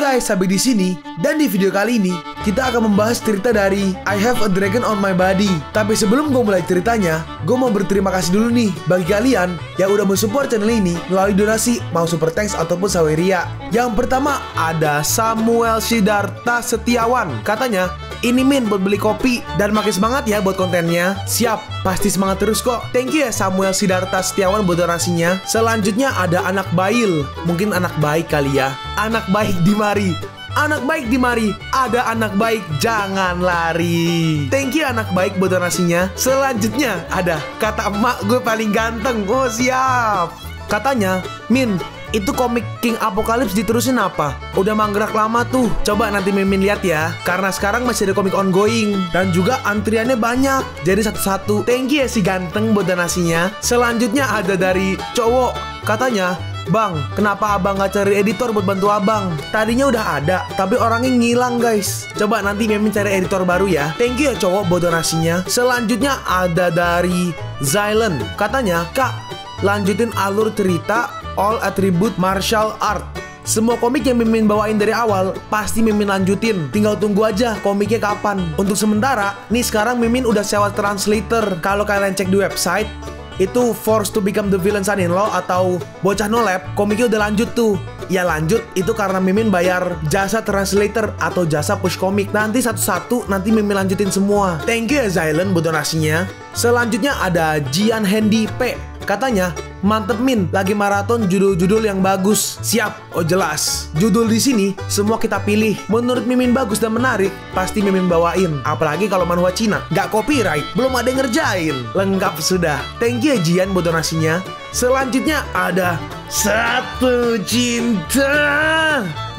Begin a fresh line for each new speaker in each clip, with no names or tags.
guys, sampai di sini. Dan di video kali ini kita akan membahas cerita dari I Have a Dragon on My Body. Tapi sebelum gue mulai ceritanya, gue mau berterima kasih dulu nih bagi kalian yang udah mensupport channel ini melalui donasi, mau super thanks ataupun saweria. Yang pertama ada Samuel Sidarta Setiawan. Katanya, ini Min buat beli kopi dan makin semangat ya buat kontennya. Siap, pasti semangat terus kok. Thank you ya Samuel Sidarta Setiawan buat donasinya. Selanjutnya ada anak Bail. Mungkin anak baik kali ya. Anak baik di mari. Anak baik di mari. Ada anak baik, jangan lari. Thank you anak baik buat donasinya. Selanjutnya ada kata emak gue paling ganteng. Oh siap. Katanya, Min, itu komik King Apocalypse diterusin apa? Udah manggerak lama tuh. Coba nanti Mimin lihat ya. Karena sekarang masih ada komik ongoing. Dan juga antriannya banyak. Jadi satu-satu. Thank you ya si ganteng buat donasinya. Selanjutnya ada dari cowok. Katanya, Bang, kenapa abang gak cari editor buat bantu abang? Tadinya udah ada, tapi orangnya ngilang guys. Coba nanti Mimin cari editor baru ya. Thank you ya cowok buat donasinya. Selanjutnya ada dari Zylen. Katanya, Kak, lanjutin alur cerita All Attribute Martial Art. Semua komik yang Mimin bawain dari awal pasti Mimin lanjutin. Tinggal tunggu aja komiknya kapan. Untuk sementara, nih sekarang Mimin udah sewa translator. Kalau kalian cek di website, itu Forced to Become the Villain Son-in-Law atau Bocah No Lab, komiknya udah lanjut tuh. Ya lanjut itu karena Mimin bayar jasa translator atau jasa push komik. Nanti satu-satu nanti Mimin lanjutin semua. Thank you ya Zylen buat donasinya. Selanjutnya ada Jian Hendy P. Katanya, mantep Min, lagi maraton judul-judul yang bagus. Siap, oh jelas. Judul di sini semua kita pilih. Menurut Mimin bagus dan menarik, pasti Mimin bawain. Apalagi kalau manhwa Cina, nggak copyright, belum ada yang ngerjain. Lengkap sudah. Thank you ya Jian buat donasinya. Selanjutnya ada Satu Cinta.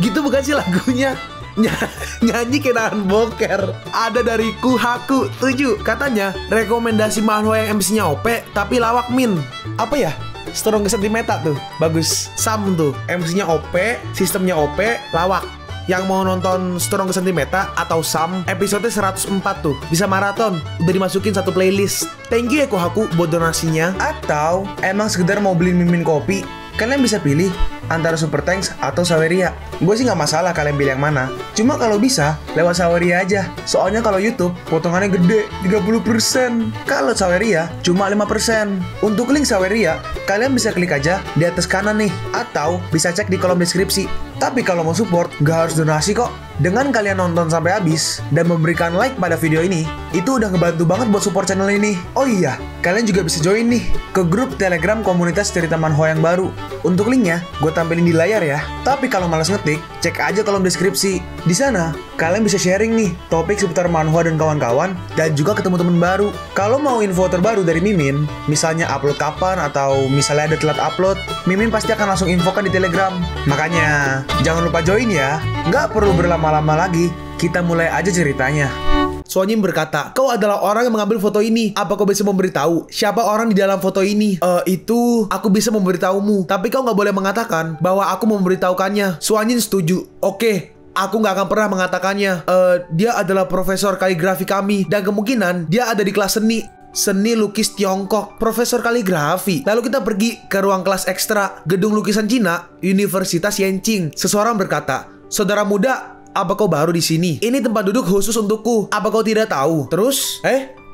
Gitu bukan sih lagunya? Nyanyi kenaan boker. Ada dari Kuhaku 7. Katanya rekomendasi manhwa yang MC-nya OP tapi lawak Min. Apa ya? Strongest Sentimeta tuh. Bagus. Sam tuh MC-nya OP, sistemnya OP, lawak. Yang mau nonton Strongest Sentimeta atau Sam, episode 104 tuh bisa maraton. Udah dimasukin satu playlist. Thank you ya Kuhaku buat donasinya. Atau emang sekedar mau beliin Mimin kopi, kalian bisa pilih antara super thanks atau saweria. Gue sih nggak masalah kalian pilih yang mana. Cuma kalau bisa lewat saweria aja. Soalnya kalau YouTube potongannya gede 30%. Kalau saweria cuma 5%. Untuk link saweria kalian bisa klik aja di atas kanan nih. Atau bisa cek di kolom deskripsi. Tapi kalau mau support nggak harus donasi kok. Dengan kalian nonton sampai habis dan memberikan like pada video ini, itu udah ngebantu banget buat support channel ini. Oh iya, kalian juga bisa join nih ke grup Telegram komunitas cerita manhwa yang baru. Untuk linknya gue tampilin di layar ya. Tapi kalau malas ngetik, cek aja kolom deskripsi. Di sana kalian bisa sharing nih topik seputar manhwa dan kawan-kawan, dan juga ketemu teman baru. Kalau mau info terbaru dari Mimin, misalnya upload kapan atau misalnya ada telat upload, Mimin pasti akan langsung infokan di Telegram. Makanya jangan lupa join ya. Nggak perlu berlama-lama lagi, kita mulai aja ceritanya. Suanyim berkata, kau adalah orang yang mengambil foto ini. Apa kau bisa memberitahu siapa orang di dalam foto ini? Itu aku bisa memberitahumu, tapi kau nggak boleh mengatakan bahwa aku memberitahukannya. Suanyim setuju. Oke, aku nggak akan pernah mengatakannya. Dia adalah profesor kaligrafi kami, dan kemungkinan dia ada di kelas seni lukis Tiongkok, profesor kaligrafi. Lalu kita pergi ke ruang kelas ekstra, gedung lukisan Cina, Universitas Yenching. Seseorang berkata, saudara muda, apa kau baru di sini? Ini tempat duduk khusus untukku. Apa kau tidak tahu? Terus,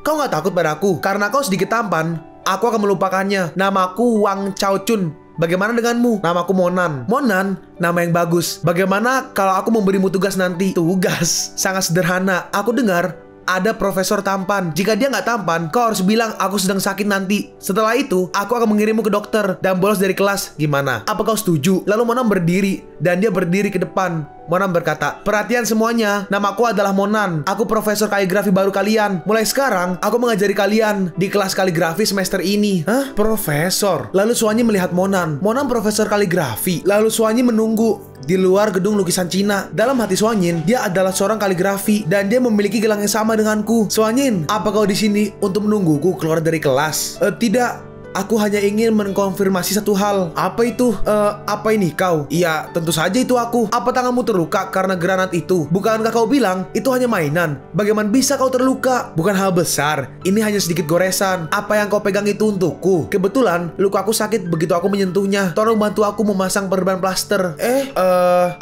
kau nggak takut padaku? Karena kau sedikit tampan, aku akan melupakannya. Namaku Wang Chaochun. Bagaimana denganmu? Namaku Monan. Monan, nama yang bagus. Bagaimana kalau aku memberimu tugas nanti? Tugas? Sangat sederhana. Aku dengar ada profesor tampan. Jika dia nggak tampan, kau harus bilang aku sedang sakit nanti. Setelah itu, aku akan mengirimmu ke dokter dan bolos dari kelas. Gimana? Apa kau setuju? Lalu Monan berdiri, dan dia berdiri ke depan. Monan berkata, perhatian semuanya, namaku adalah Monan. Aku profesor kaligrafi baru kalian. Mulai sekarang, aku mengajari kalian di kelas kaligrafi semester ini. Hah? Profesor? Lalu Suanyi melihat Monan. Monan profesor kaligrafi. Lalu Suanyi menunggu di luar gedung lukisan Cina. Dalam hati Suanyin, dia adalah seorang kaligrafi dan dia memiliki gelang yang sama denganku. Suanyin, apa kau di sini untuk menungguku keluar dari kelas? Tidak. Aku hanya ingin mengkonfirmasi satu hal. Apa itu? Apa ini kau? Iya, tentu saja itu aku. Apa tanganmu terluka karena granat itu? Bukankah kau bilang itu hanya mainan? Bagaimana bisa kau terluka? Bukan hal besar. Ini hanya sedikit goresan. Apa yang kau pegang itu untukku? Kebetulan luka aku sakit begitu aku menyentuhnya. Tolong bantu aku memasang perban plaster.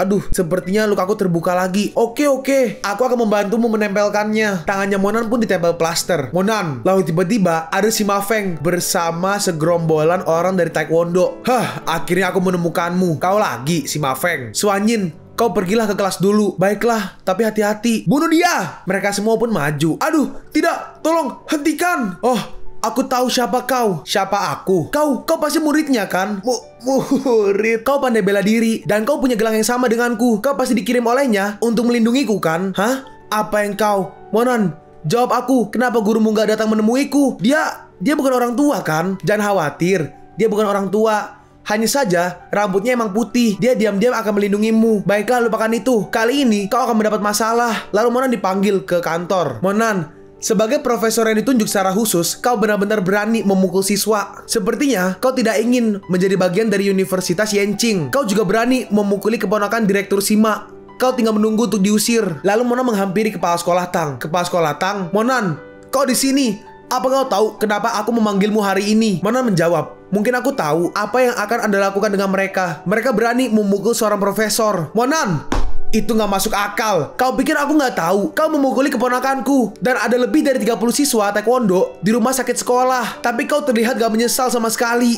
Aduh, sepertinya luka aku terbuka lagi. Oke. Aku akan membantumu menempelkannya. Tangannya Monan pun ditempel plaster. Monan, lalu tiba-tiba ada si Mafeng bersama segerombolan orang dari Taekwondo. Akhirnya aku menemukanmu. Kau lagi, si Mafeng. Suanyin, kau pergilah ke kelas dulu. Baiklah, tapi hati-hati. Bunuh dia! Mereka semua pun maju. Aduh, tidak! Tolong, hentikan! Oh, aku tahu siapa kau. Siapa aku? Kau pasti muridnya kan? Murid. Kau pandai bela diri dan kau punya gelang yang sama denganku. Kau pasti dikirim olehnya untuk melindungiku kan? Hah? Apa yang kau? Monan, jawab aku. Kenapa gurumu gak datang menemuiku? Dia bukan orang tua kan? Jangan khawatir. Dia bukan orang tua. Hanya saja rambutnya emang putih. Dia diam-diam akan melindungimu. Baiklah, lupakan itu. Kali ini kau akan mendapat masalah. Lalu Monan dipanggil ke kantor. Monan, sebagai profesor yang ditunjuk secara khusus, kau benar-benar berani memukul siswa. Sepertinya kau tidak ingin menjadi bagian dari Universitas Yenching. Kau juga berani memukuli keponakan Direktur Sima. Kau tinggal menunggu untuk diusir. Lalu Monan menghampiri kepala sekolah Tang. Kepala sekolah Tang, Monan, kau di sini. Apa kau tahu kenapa aku memanggilmu hari ini? Monan menjawab, mungkin aku tahu apa yang akan Anda lakukan dengan mereka. Mereka berani memukul seorang profesor. Monan, itu nggak masuk akal. Kau pikir aku nggak tahu? Kau memukuli keponakanku. Dan ada lebih dari 30 siswa Taekwondo di rumah sakit sekolah. Tapi kau terlihat gak menyesal sama sekali.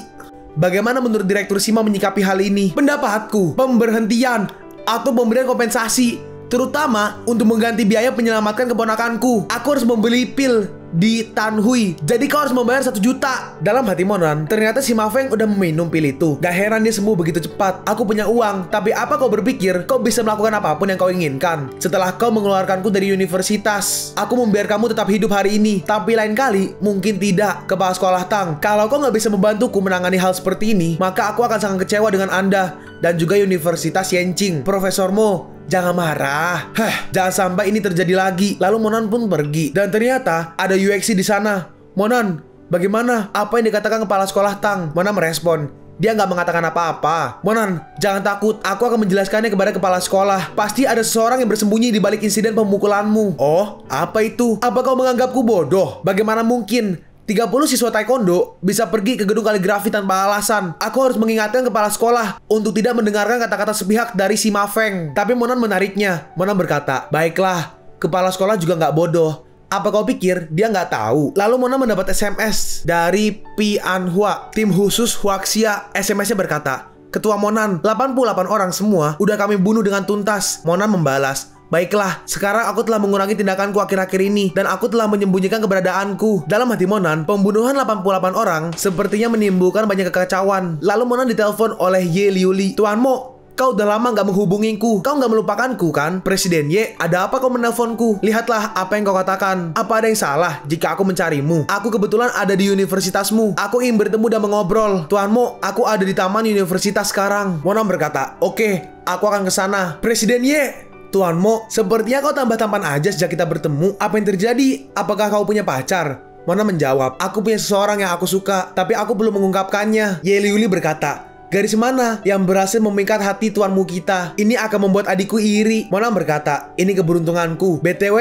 Bagaimana menurut Direktur Sima menyikapi hal ini? Pendapatku, pemberhentian atau pemberian kompensasi, terutama untuk mengganti biaya menyelamatkan keponakanku. Aku harus membeli pil di Tanhui. Jadi kau harus membayar 1 juta. Dalam hati Monan, ternyata si Mafeng udah meminum pil itu. Gak heran dia sembuh begitu cepat. Aku punya uang. Tapi apa kau berpikir kau bisa melakukan apapun yang kau inginkan setelah kau mengeluarkanku dari universitas? Aku membiarkan kamu tetap hidup hari ini. Tapi lain kali mungkin tidak. Kepala sekolah Tang, kalau kau gak bisa membantuku menangani hal seperti ini, maka aku akan sangat kecewa dengan Anda dan juga Universitas Yenching. Profesor Mo, jangan marah. Jangan sampai ini terjadi lagi. Lalu Monan pun pergi. Dan ternyata ada UXC di sana. Monan, bagaimana? Apa yang dikatakan kepala sekolah Tang? Monan merespon, dia nggak mengatakan apa-apa. Monan, jangan takut. Aku akan menjelaskannya kepada kepala sekolah. Pasti ada seseorang yang bersembunyi di balik insiden pemukulanmu. Oh, apa itu? Apa kau menganggapku bodoh? Bagaimana mungkin 30 siswa Taekwondo bisa pergi ke gedung kaligrafi tanpa alasan? Aku harus mengingatkan kepala sekolah untuk tidak mendengarkan kata-kata sepihak dari si Mafeng. Tapi Monan menariknya. Monan berkata, baiklah, kepala sekolah juga nggak bodoh. Apa kau pikir dia nggak tahu? Lalu Monan mendapat SMS dari Pi Anhua, tim khusus Huaxia. SMS-nya berkata, Ketua Monan, 88 orang semua udah kami bunuh dengan tuntas. Monan membalas, baiklah, sekarang aku telah mengurangi tindakanku akhir-akhir ini dan aku telah menyembunyikan keberadaanku. Dalam hati Monan, pembunuhan 88 orang sepertinya menimbulkan banyak kekacauan. Lalu Monan ditelepon oleh Ye Liuli. Tuan Mo, kau udah lama gak menghubungiku. Kau gak melupakanku kan? Presiden Ye, ada apa kau menelponku? Lihatlah apa yang kau katakan. Apa ada yang salah jika aku mencarimu? Aku kebetulan ada di universitasmu. Aku ingin bertemu dan mengobrol. Tuan Mo, aku ada di taman universitas sekarang. Monan berkata, oke, aku akan ke sana. Presiden Ye, Tuan Mo, sepertinya kau tambah tampan aja sejak kita bertemu. Apa yang terjadi? Apakah kau punya pacar? Monan menjawab, aku punya seseorang yang aku suka, tapi aku belum mengungkapkannya. Ye Liuli berkata, garis mana yang berhasil memikat hati tuanmu kita? Ini akan membuat adikku iri. Monan berkata, ini keberuntunganku. BTW,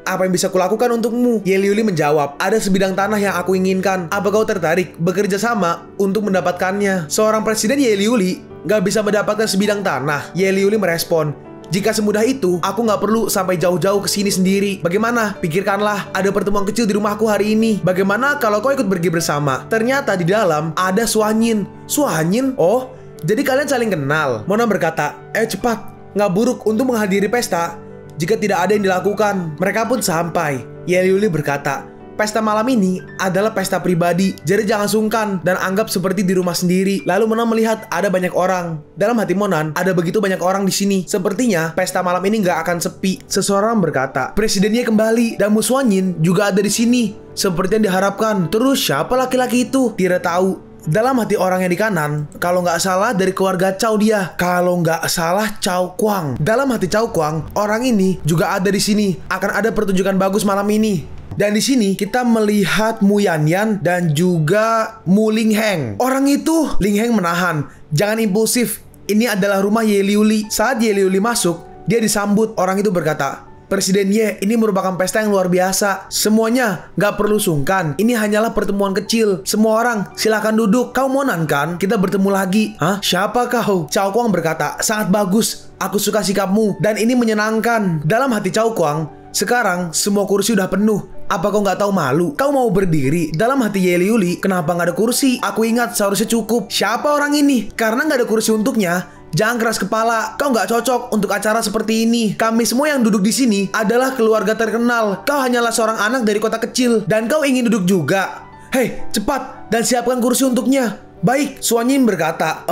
apa yang bisa kulakukan untukmu? Ye Liuli menjawab, ada sebidang tanah yang aku inginkan. Apa kau tertarik bekerja sama untuk mendapatkannya? Seorang presiden Ye Liuli gak bisa mendapatkan sebidang tanah. Ye Liuli merespon, jika semudah itu, aku nggak perlu sampai jauh-jauh ke sini sendiri. Bagaimana? Pikirkanlah, ada pertemuan kecil di rumahku hari ini. Bagaimana kalau kau ikut pergi bersama? Ternyata di dalam ada Suanyin. Suanyin? Oh, jadi kalian saling kenal. Monan berkata, cepat, nggak buruk untuk menghadiri pesta jika tidak ada yang dilakukan. Mereka pun sampai. Ye Liuli berkata, pesta malam ini adalah pesta pribadi, jadi jangan sungkan dan anggap seperti di rumah sendiri. Lalu Monan melihat ada banyak orang. Dalam hati Monan, ada begitu banyak orang di sini. Sepertinya pesta malam ini nggak akan sepi. Seseorang berkata, presidennya kembali dan Muswanyin juga ada di sini, seperti yang diharapkan. Terus siapa laki-laki itu? Tidak tahu. Dalam hati orang yang di kanan, kalau nggak salah dari keluarga Chow dia. Kalau nggak salah Chow Kuang. Dalam hati Chow Kuang, orang ini juga ada di sini. Akan ada pertunjukan bagus malam ini. Dan di sini kita melihat Mu Yanyan dan juga Mu Lingheng. Orang itu Lingheng menahan, "Jangan impulsif. Ini adalah rumah Ye Liuli." Saat Ye Liuli masuk, dia disambut. Orang itu berkata, "Presiden Ye, ini merupakan pesta yang luar biasa. Semuanya gak perlu sungkan. Ini hanyalah pertemuan kecil. Semua orang silakan duduk. Kau Monan kan? Kita bertemu lagi." "Hah? Siapa kau?" Cao Kuang berkata, "Sangat bagus. Aku suka sikapmu dan ini menyenangkan." Dalam hati Cao Kuang, sekarang semua kursi udah penuh. Apa kau nggak tahu malu? Kau mau berdiri? Dalam hati Ye Liuli, kenapa nggak ada kursi? Aku ingat seharusnya cukup. Siapa orang ini? Karena nggak ada kursi untuknya, jangan keras kepala. Kau nggak cocok untuk acara seperti ini. Kami semua yang duduk di sini adalah keluarga terkenal. Kau hanyalah seorang anak dari kota kecil dan kau ingin duduk juga. Hei, cepat dan siapkan kursi untuknya. "Baik," Suanyin berkata,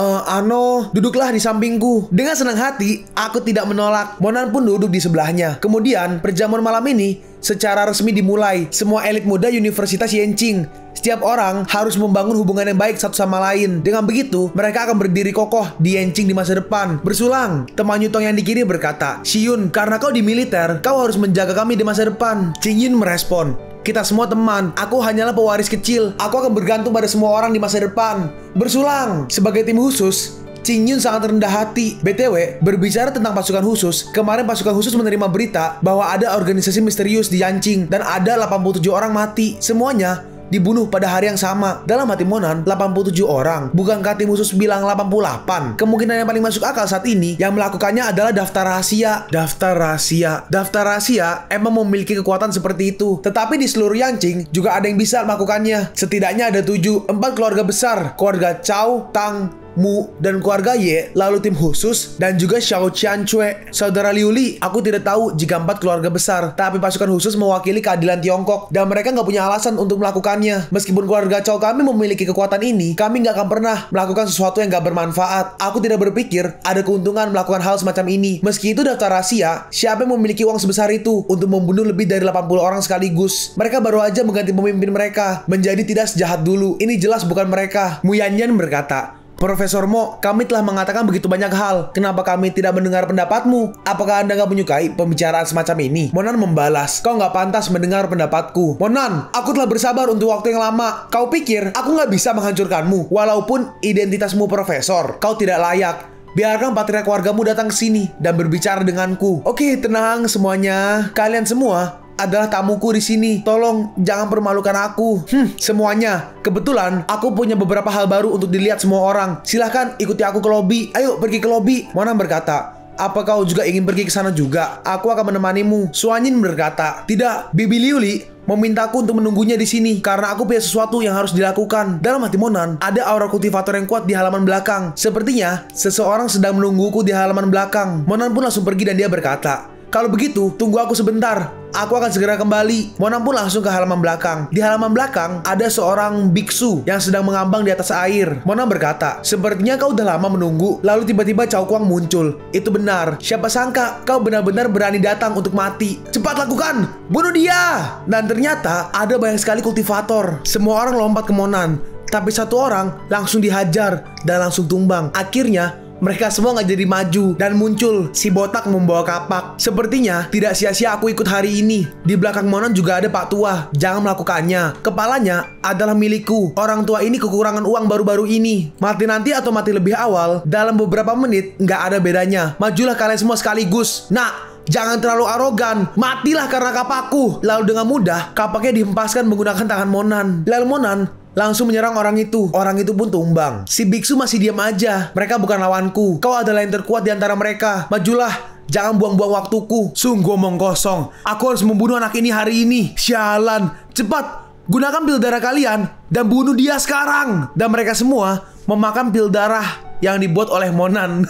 duduklah di sampingku." Dengan senang hati, aku tidak menolak. Monan pun duduk di sebelahnya. Kemudian, perjamuan malam ini secara resmi dimulai. Semua elit muda Universitas Yenching. Setiap orang harus membangun hubungan yang baik satu sama lain. Dengan begitu, mereka akan berdiri kokoh di Yenching di masa depan. Bersulang, teman Yutong yang di kiri berkata, "Shiyun, karena kau di militer, kau harus menjaga kami di masa depan." Qingyun merespon, "Kita semua teman. Aku hanyalah pewaris kecil. Aku akan bergantung pada semua orang di masa depan." Bersulang, sebagai tim khusus, Qingyun sangat rendah hati. BTW, berbicara tentang pasukan khusus, kemarin pasukan khusus menerima berita bahwa ada organisasi misterius di Yanqing dan ada 87 orang mati. Semuanya dibunuh pada hari yang sama. Dalam hati Monan, 87 orang. Bukankah tim khusus bilang 88? Kemungkinan yang paling masuk akal saat ini yang melakukannya adalah daftar rahasia. Daftar rahasia emang memiliki kekuatan seperti itu. Tetapi di seluruh Yanqing juga ada yang bisa melakukannya. Setidaknya ada 4 keluarga besar. Keluarga Cao, Tang, Mu, dan keluarga Ye, lalu tim khusus, dan juga Xiao Qianque. Saudara Liuli, aku tidak tahu jika 4 keluarga besar, tapi pasukan khusus mewakili keadilan Tiongkok, dan mereka nggak punya alasan untuk melakukannya. Meskipun keluarga Cao kami memiliki kekuatan ini, kami nggak akan pernah melakukan sesuatu yang nggak bermanfaat. Aku tidak berpikir ada keuntungan melakukan hal semacam ini. Meski itu daftar rahasia, siapa yang memiliki uang sebesar itu untuk membunuh lebih dari 80 orang sekaligus? Mereka baru aja mengganti pemimpin mereka menjadi tidak sejahat dulu. Ini jelas bukan mereka. Mu Yanyan berkata, "Profesor Mo, kami telah mengatakan begitu banyak hal. Kenapa kami tidak mendengar pendapatmu? Apakah Anda nggak menyukai pembicaraan semacam ini?" Monan membalas, "Kau nggak pantas mendengar pendapatku." "Monan, aku telah bersabar untuk waktu yang lama. Kau pikir aku nggak bisa menghancurkanmu? Walaupun identitasmu profesor, kau tidak layak. Biarkan patriark keluargamu datang ke sini dan berbicara denganku." "Oke, tenang semuanya. Kalian semua adalah tamuku di sini. Tolong jangan permalukan aku." Semuanya. Kebetulan aku punya beberapa hal baru untuk dilihat semua orang. Silahkan ikuti aku ke lobi. Ayo pergi ke lobi. Monan berkata, "Apa kau juga ingin pergi ke sana juga? Aku akan menemanimu." Suanyin berkata, "Tidak, Bibi Liuli memintaku untuk menunggunya di sini karena aku punya sesuatu yang harus dilakukan." Dalam hati Monan, ada aura kultivator yang kuat di halaman belakang. Sepertinya seseorang sedang menungguku di halaman belakang. Monan pun langsung pergi dan dia berkata, "Kalau begitu, tunggu aku sebentar. Aku akan segera kembali." Monan pun langsung ke halaman belakang. Di halaman belakang, ada seorang biksu yang sedang mengambang di atas air. Monan berkata, "Sepertinya kau udah lama menunggu." Lalu tiba-tiba Cao Kuang muncul. "Itu benar. Siapa sangka kau benar-benar berani datang untuk mati. Cepat lakukan! Bunuh dia!" Dan ternyata ada banyak sekali kultivator. Semua orang lompat ke Monan. Tapi satu orang langsung dihajar dan langsung tumbang. Akhirnya, mereka semua nggak jadi maju dan muncul si botak membawa kapak. Sepertinya tidak sia-sia aku ikut hari ini. Di belakang Monan juga ada Pak Tua. Jangan melakukannya. Kepalanya adalah milikku. Orang tua ini kekurangan uang baru-baru ini. Mati nanti atau mati lebih awal, dalam beberapa menit nggak ada bedanya. Majulah kalian semua sekaligus. Nah, jangan terlalu arogan. Matilah karena kapakku. Lalu dengan mudah kapaknya dihempaskan menggunakan tangan Monan. Lalu Monan langsung menyerang orang itu. Orang itu pun tumbang. Si biksu masih diam aja. "Mereka bukan lawanku. Kau adalah yang terkuat di antara mereka. Majulah. Jangan buang-buang waktuku." Sungguh omong kosong. Aku harus membunuh anak ini hari ini. Sialan. Cepat. Gunakan pil darah kalian dan bunuh dia sekarang. Dan mereka semua memakan pil darah yang dibuat oleh Monan.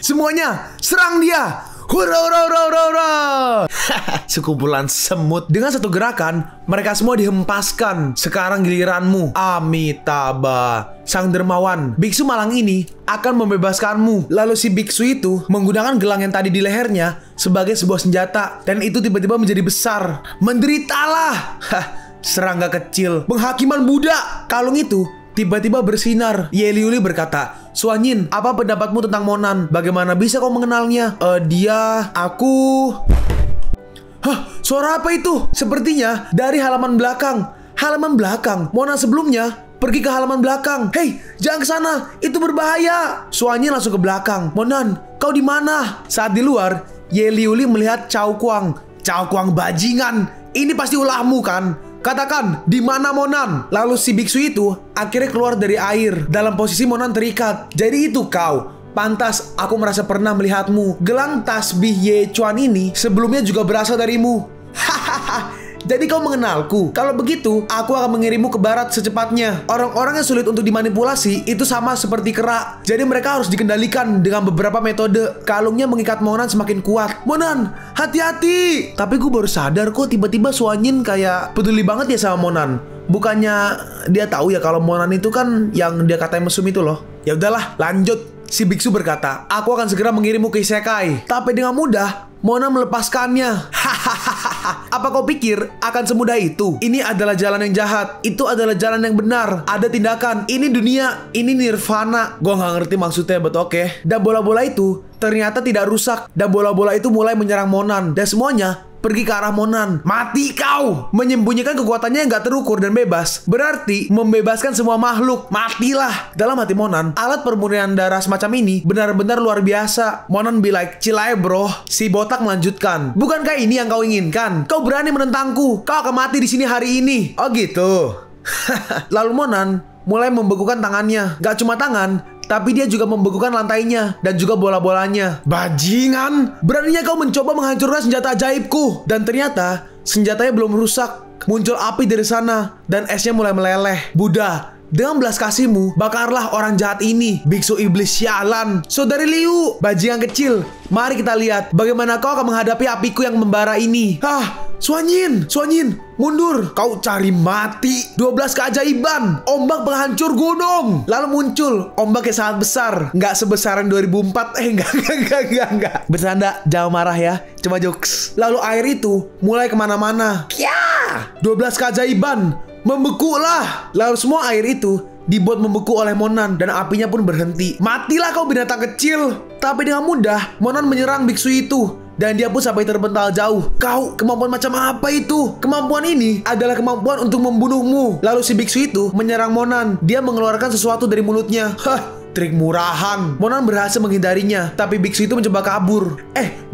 Semuanya, serang dia. Hurra, hurra, hurra, hurra, hurra. Sekumpulan semut. Dengan satu gerakan, mereka semua dihempaskan. Sekarang giliranmu, Amitabha, sang dermawan. Biksu malang ini akan membebaskanmu. Lalu si biksu itu menggunakan gelang yang tadi di lehernya sebagai sebuah senjata. Dan itu tiba-tiba menjadi besar. Menderitalah. Serangga kecil. Penghakiman Buddha. Kalung itu tiba-tiba bersinar. Ye Liuli berkata, "Suanyin, apa pendapatmu tentang Monan? Bagaimana bisa kau mengenalnya?" Aku... Hah, suara apa itu? Sepertinya dari halaman belakang. Halaman belakang. Monan sebelumnya pergi ke halaman belakang. Hei, jangan ke sana, itu berbahaya. Suanya langsung ke belakang. Monan, kau di mana? Saat di luar, Ye Liuli melihat Cao Kuang. Cao Kuang bajingan, ini pasti ulahmu kan? Katakan, di mana Monan? Lalu si biksu itu akhirnya keluar dari air dalam posisi Monan terikat. Jadi itu kau. Pantas aku merasa pernah melihatmu. Gelang tasbih Ye Chuan ini sebelumnya juga berasal darimu. Hahaha. Jadi kau mengenalku. Kalau begitu, aku akan mengirimmu ke barat secepatnya. Orang-orang yang sulit untuk dimanipulasi itu sama seperti kera. Jadi mereka harus dikendalikan dengan beberapa metode. Kalungnya mengikat Monan semakin kuat. Monan, hati-hati. Tapi gue baru sadar kok tiba-tiba Suanyin kayak peduli banget ya sama Monan. Bukannya dia tahu ya kalau Monan itu kan yang dia katain mesum itu loh. Ya udahlah, lanjut. Si biksu berkata, aku akan segera mengirimmu ke isekai. Tapi dengan mudah, Monan melepaskannya. Hahaha. Apa kau pikir akan semudah itu? Ini adalah jalan yang jahat. Itu adalah jalan yang benar. Ada tindakan. Ini dunia. Ini nirvana. Gue gak ngerti maksudnya, betul oke. Dan bola-bola itu ternyata tidak rusak. Dan bola-bola itu mulai menyerang Monan. Dan semuanya pergi ke arah Monan. Mati kau! Menyembunyikan kekuatannya yang gak terukur dan bebas berarti membebaskan semua makhluk. Matilah! Dalam hati Monan, alat permurnian darah semacam ini benar-benar luar biasa. Monan be like, chill aja bro. Si botak melanjutkan, bukankah ini yang kau inginkan? Kau berani menentangku. Kau akan mati di sini hari ini. Oh gitu. Lalu Monan mulai membekukan tangannya. Gak cuma tangan, tapi dia juga membekukan lantainya dan juga bola-bolanya. Bajingan! Beraninya kau mencoba menghancurkan senjata ajaibku. Dan ternyata senjatanya belum rusak. Muncul api dari sana dan esnya mulai meleleh. Buddha, dengan belas kasihmu, bakarlah orang jahat ini. Biksu iblis sialan. Saudari Liu, bajingan kecil, mari kita lihat bagaimana kau akan menghadapi apiku yang membara ini. Hah, Suanyin, Suanyin, mundur. Kau cari mati. 12 keajaiban, ombak penghancur gunung. Lalu muncul ombak yang sangat besar. Nggak sebesar yang 2004. Enggak. Bercanda, jangan marah ya. Cuma jokes. Lalu air itu mulai kemana-mana. Kya! 12 keajaiban, membekulah. Lalu semua air itu dibuat membeku oleh Monan dan apinya pun berhenti. Matilah kau binatang kecil. Tapi dengan mudah Monan menyerang biksu itu dan dia pun sampai terpental jauh. Kau, kemampuan macam apa itu? Kemampuan ini adalah kemampuan untuk membunuhmu. Lalu si biksu itu menyerang Monan. Dia mengeluarkan sesuatu dari mulutnya. Hah, trik murahan. Monan berhasil menghindarinya, tapi biksu itu mencoba kabur.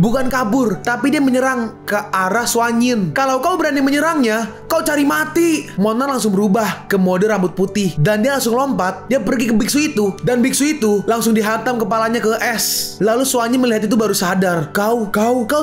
Bukan kabur, tapi dia menyerang ke arah Suanyin. Kalau kau berani menyerangnya, kau cari mati. Monan langsung berubah ke mode rambut putih dan dia langsung lompat. Dia pergi ke biksu itu dan biksu itu langsung dihantam kepalanya ke es. Lalu Suanyin melihat itu baru sadar. Kau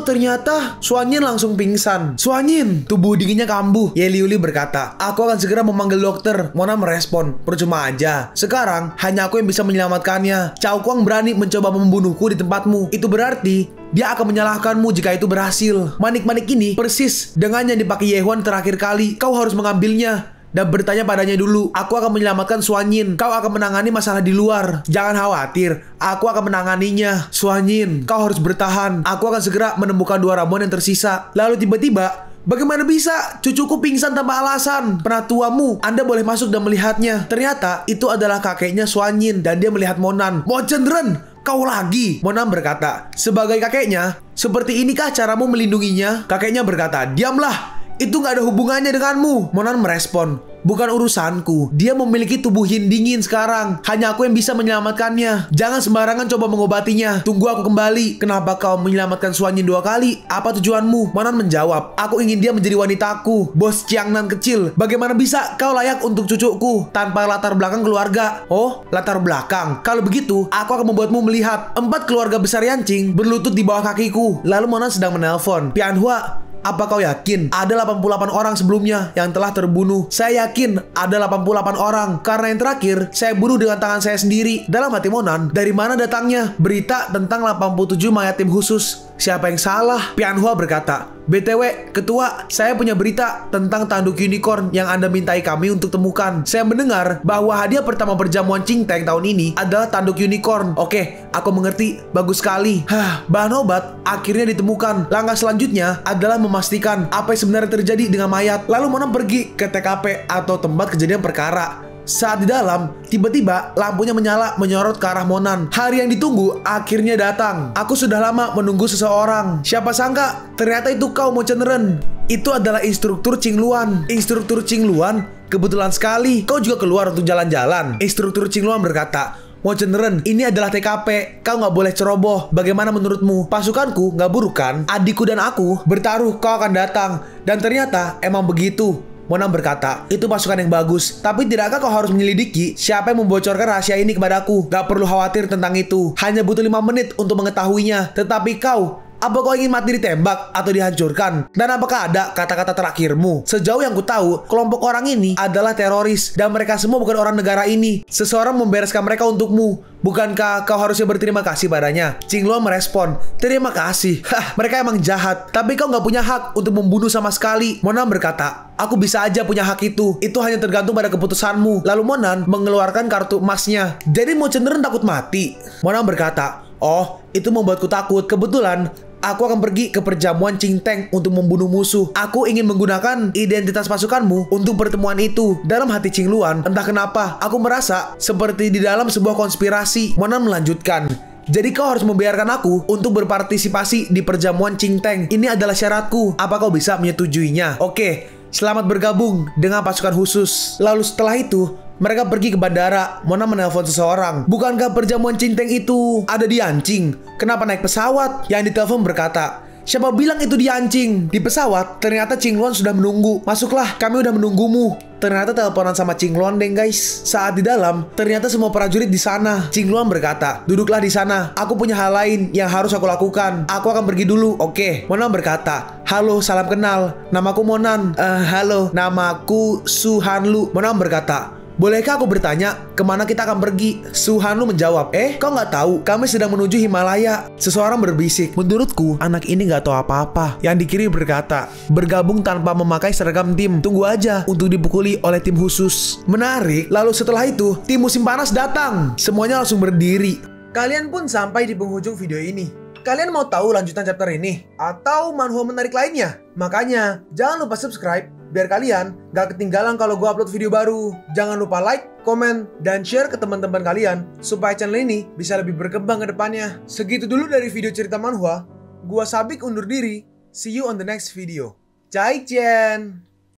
ternyata. Suanyin langsung pingsan. Suanyin, tubuh dinginnya kambuh. Ye Liuli berkata, aku akan segera memanggil dokter. Monan merespon, percuma aja. Sekarang hanya aku yang bisa menyelamatkannya. Cao Kuang berani mencoba membunuhku di tempatmu. Itu berarti dia akan menyalahkanmu jika itu berhasil. Manik-manik ini persis dengan yang dipakai Yehuan terakhir kali. Kau harus mengambilnya dan bertanya padanya dulu. Aku akan menyelamatkan Suanyin. Kau akan menangani masalah di luar. Jangan khawatir, aku akan menanganinya. Suanyin, kau harus bertahan. Aku akan segera menemukan 2 ramuan yang tersisa. Lalu tiba-tiba, bagaimana bisa? Cucuku pingsan tanpa alasan. Penatuamu, Anda boleh masuk dan melihatnya. Ternyata itu adalah kakeknya Suanyin dan dia melihat Monan. Mo Cendren, kau lagi? Monan berkata, sebagai kakeknya, seperti inikah caramu melindunginya? Kakeknya berkata, diamlah. Itu gak ada hubungannya denganmu. Monan merespon, bukan urusanku. Dia memiliki tubuh yin dingin sekarang. Hanya aku yang bisa menyelamatkannya. Jangan sembarangan coba mengobatinya. Tunggu aku kembali. Kenapa kau menyelamatkan Suanyin 2 kali? Apa tujuanmu? Monan menjawab, aku ingin dia menjadi wanitaku. Bos Jiangnan kecil, bagaimana bisa kau layak untuk cucuku tanpa latar belakang keluarga? Oh, latar belakang. Kalau begitu, aku akan membuatmu melihat 4 keluarga besar Yancing berlutut di bawah kakiku. Lalu Monan sedang menelpon. Pianhua, apa kau yakin ada 88 orang sebelumnya yang telah terbunuh? Saya yakin ada 88 orang karena yang terakhir saya bunuh dengan tangan saya sendiri. Dalam hati Monan, dari mana datangnya berita tentang 87 mayat tim khusus? Siapa yang salah? Pianhua berkata, BTW, ketua, saya punya berita tentang tanduk unicorn yang Anda mintai kami untuk temukan. Saya mendengar bahwa hadiah pertama perjamuan Qingteng tahun ini adalah tanduk unicorn. Oke, aku mengerti. Bagus sekali. Bahan obat akhirnya ditemukan. Langkah selanjutnya adalah memastikan apa yang sebenarnya terjadi dengan mayat. Lalu Monan pergi ke TKP atau tempat kejadian perkara. Saat di dalam, tiba-tiba lampunya menyala menyorot ke arah Monan. Hari yang ditunggu akhirnya datang. Aku sudah lama menunggu seseorang. Siapa sangka ternyata itu kau, Mo Chen-ren. Itu adalah instruktur Qingluan. Instruktur Qingluan, kebetulan sekali kau juga keluar untuk jalan-jalan. Instruktur Qingluan berkata, Mo Chen-ren, ini adalah TKP. Kau nggak boleh ceroboh. Bagaimana menurutmu? Pasukanku nggak buruk kan? Adikku dan aku bertaruh kau akan datang. Dan ternyata emang begitu. Monan berkata, itu pasukan yang bagus. Tapi tidakkah kau harus menyelidiki siapa yang membocorkan rahasia ini kepadaku? Gak perlu khawatir tentang itu. Hanya butuh 5 menit untuk mengetahuinya. Tetapi kau, apa kau ingin mati ditembak atau dihancurkan? Dan apakah ada kata-kata terakhirmu? Sejauh yang ku tahu, kelompok orang ini adalah teroris. Dan mereka semua bukan orang negara ini. Seseorang membereskan mereka untukmu. Bukankah kau harusnya berterima kasih padanya? Qingluan merespon, terima kasih. Hah, mereka emang jahat. Tapi kau nggak punya hak untuk membunuh sama sekali. Monan berkata, aku bisa aja punya hak itu. Itu hanya tergantung pada keputusanmu. Lalu Monan mengeluarkan kartu emasnya. Jadi Mo Chen-ren takut mati? Monan berkata, oh, itu membuatku takut. Kebetulan aku akan pergi ke perjamuan Qingteng untuk membunuh musuh. Aku ingin menggunakan identitas pasukanmu untuk pertemuan itu. Dalam hati Qingluan, entah kenapa, aku merasa seperti di dalam sebuah konspirasi. Monan melanjutkan, jadi kau harus membiarkan aku untuk berpartisipasi di perjamuan Qingteng. Ini adalah syaratku. Apa kau bisa menyetujuinya? Oke, selamat bergabung dengan pasukan khusus. Lalu setelah itu, mereka pergi ke bandara. Monan menelpon seseorang. Bukankah perjamuan Qingteng itu ada di Anqing? Kenapa naik pesawat? Yang ditelepon berkata, siapa bilang itu di Anqing? Di pesawat, ternyata Qingluan sudah menunggu. Masuklah, kami udah menunggumu. Ternyata teleponan sama Qingluan deh guys. Saat di dalam, ternyata semua prajurit di sana. Qingluan berkata, duduklah di sana. Aku punya hal lain yang harus aku lakukan. Aku akan pergi dulu. Oke. Monan berkata, halo, salam kenal. Namaku Monan. Halo, namaku Su Hanlu. Monan berkata, bolehkah aku bertanya kemana kita akan pergi? Su Hanlu menjawab, kau nggak tahu? Kami sedang menuju Himalaya. Seseorang berbisik, menurutku anak ini nggak tahu apa-apa. Yang di kiri berkata, bergabung tanpa memakai seragam tim. Tunggu aja untuk dipukuli oleh tim khusus. Menarik. Lalu setelah itu, tim musim panas datang. Semuanya langsung berdiri. Kalian pun sampai di penghujung video ini. Kalian mau tahu lanjutan chapter ini? Atau manhwa menarik lainnya? Makanya, jangan lupa subscribe biar kalian gak ketinggalan kalau gue upload video baru. Jangan lupa like, komen, dan share ke teman-teman kalian supaya channel ini bisa lebih berkembang ke depannya. Segitu dulu dari video cerita manhwa. Gua Sabik undur diri. See you on the next video. Zaijian.